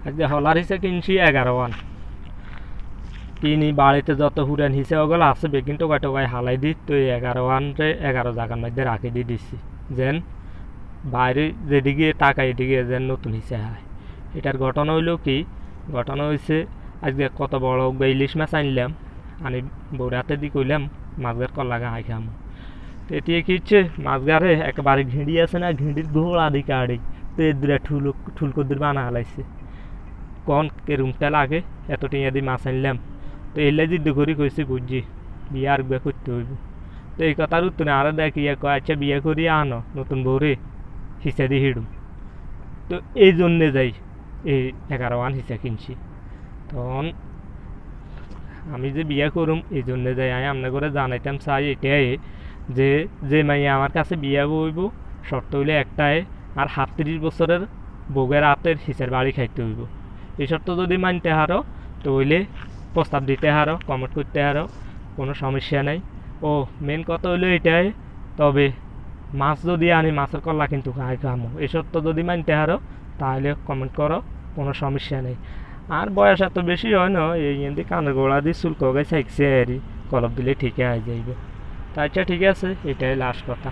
আজকে হলার হিসে কিনছি 11 কিনি বাড়িতে যত হুরেন হিসে ওগুলো আছে বেকিং টোকায় টোকায় হালাই দিই তো 11 11 জায়গার মধ্যে রাখি দিয়ে দিচ্ছি যেন বাইরে যেদিকে তাকাই এদিকে যেন নতুন হিসে হয়। এটার ঘটনা হইলো কি, ঘটনা হয়েছে আজকে কত বড় ইলিশ মাছ আনলাম, আনি বৌরাতে দিয়ে কইলাম মাছগার কলা গাঁ খাম। তো এটি কি হচ্ছে মাছগারে একেবারে ঘিঁড়ি আছে না, ঘিঁড়ির ঘোড়া দিকে আড়ি তো এদুরা ঠুলকদ্দুর বানা হালাইছে। কন কেরুমটা লাগে এত টিয়া দিয়ে মাছ আনলাম, তো এলে জিদ্দ করি কইছে বুঝছি বিয়ে আর বিয়ে করতে হইব। তো এই কথার উত্তরে আরো দেখিয়া কয় আচ্ছা বিয়ে করিয়া আনো নতুন বউরে হিসা দিয়ে হিডুম। তো এই জন্যে যাই এই 11 হিসা কিনছি। তখন আমি যে বিয়ে করুম এই জন্যে যাই আমি আপনার করে জানাইতাম চাই এটাই যে যে মাইয়া আমার কাছে বিয়ে হইব শর্ত হইলে একটাই, আর 37 বছরের বউয়ের হাতের হিসের বাড়ি খাইতে হইব। এই শর্ত যদি মানতে হারো তো হইলে প্রস্তাব দিতে হারো, কমেন্ট করতে হারো, কোনো সমস্যা নাই। ও মেন কথা হইলো এটাই, তবে মাছ যদি আনি মাছের কল্লা কিন্তু খাই খামো, এই শর্ত যদি মানতে হারো তাহলে কমেন্ট করো, কোনো সমস্যা নেই। আর বয়স এত বেশি হয় না, এই এমনি কানের গোড়া দিয়ে চুল কগাই থাকছে আর কলপ দিলে ঠিকই হয়ে যাইবে। তা আচ্ছা ঠিক আছে, এটাই লাস্ট কথা।